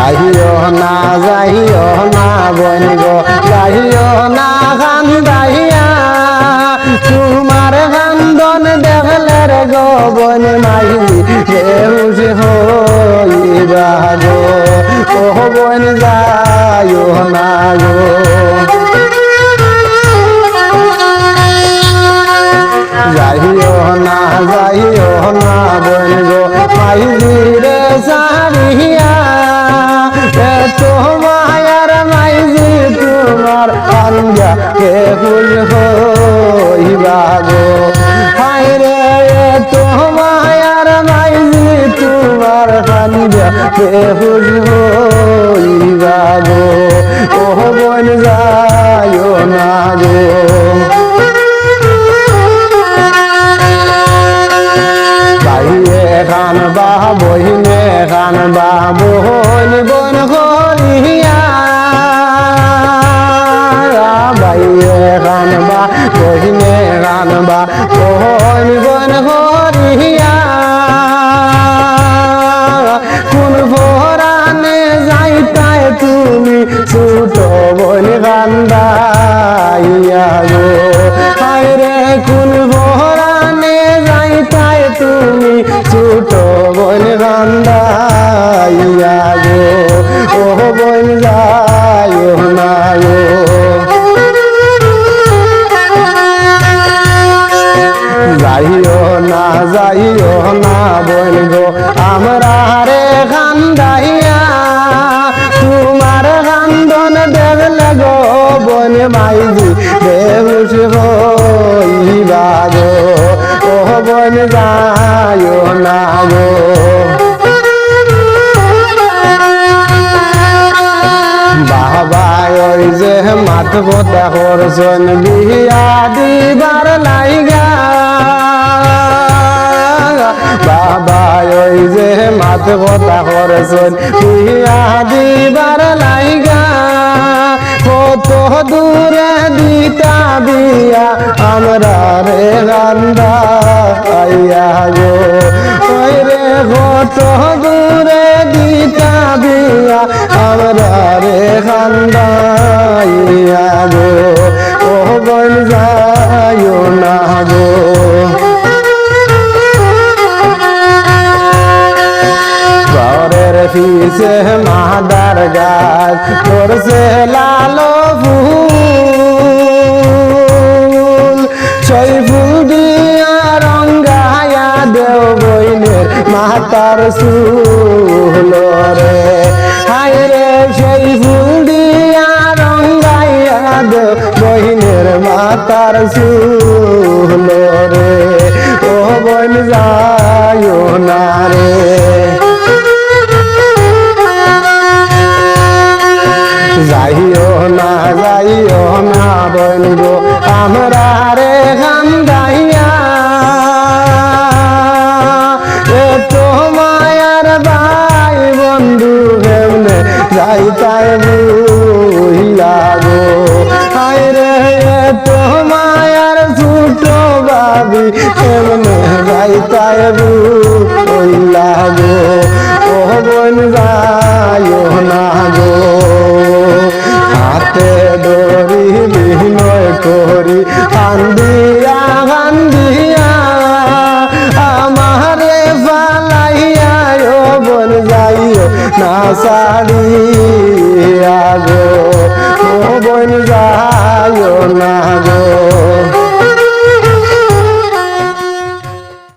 যাইও না বোন গো যাইও না কান্দাইয়া তোমার কান্দন দেখলে রে গো বোন মাইজি বেহুশ হইবা গো ও বোন যাইও না গো যাইও না বোন গো মাইজি রে সারিয়া তোমার মাইজি তোমার আঞ্জা বেহুশ হইবা গো হায় রে তোমার মাইজি তোমার আঞ্জা বেহুশ হইবা গো ও বোন যাইও না গো খানবা বহিনে খানবা বোন বোন করিয়া বাইয়ে খানবা বহিনে খানবা বোন বোন করিয়া কোন ভোরানে যাইতায় তুমি ছোট বোন কান্দাইয়া গো হায় রে কোন ভোরানে যাইতায় তুমি ছোট বোন কান্দাইয়া গো ও বোন যাইও না গো যাইও না বোন গো আমরা রে কান্দাইয়া তোমার কান্দন দেখলে গো বোন মাইজি বেহুশ হইবা গো ও বোন যাইও না গো বাবা ওই যে মাত কথা করছেন বিয়া দিবার লাইগা বাবা ওই যে মাত কথা করছেন বিয়া দিবার লাইগা কত দূরে দিতা বিয়া আমরা রে গান্দা আইয়া গো ওই রে কত দূরে দিতা বিয়া আমরা রে গান্দা আইয়া গো ও বোন যাইও না গো ঘরের পিছে মাদার গাছ করছে লালো ফুল সেই ফুল দিয়া রঙ্গায়া দেও বইনের মাতার চুল রে হায় রে সেই ফুল দিয়া রঙ্গায়া দেও বইনের মাতার চুল রে ও বোন যাইও না রে যাইও না বোন গো আমরা রে কান্দাইয়া তোমার ভাই বন্ধু কেমনে যাইতাই বুইলা গো হায় রে তোমার ছোট বাবি কেমনে যাইতাই বুইলা গো ও বোন যাইও না গো হাতে দড়ি বিনয় করি কান্দিয়া কান্দিয়া আমারে ফালাইয়া ও বোন যাইও না সারিয়া গো ও বোন যাইও না গো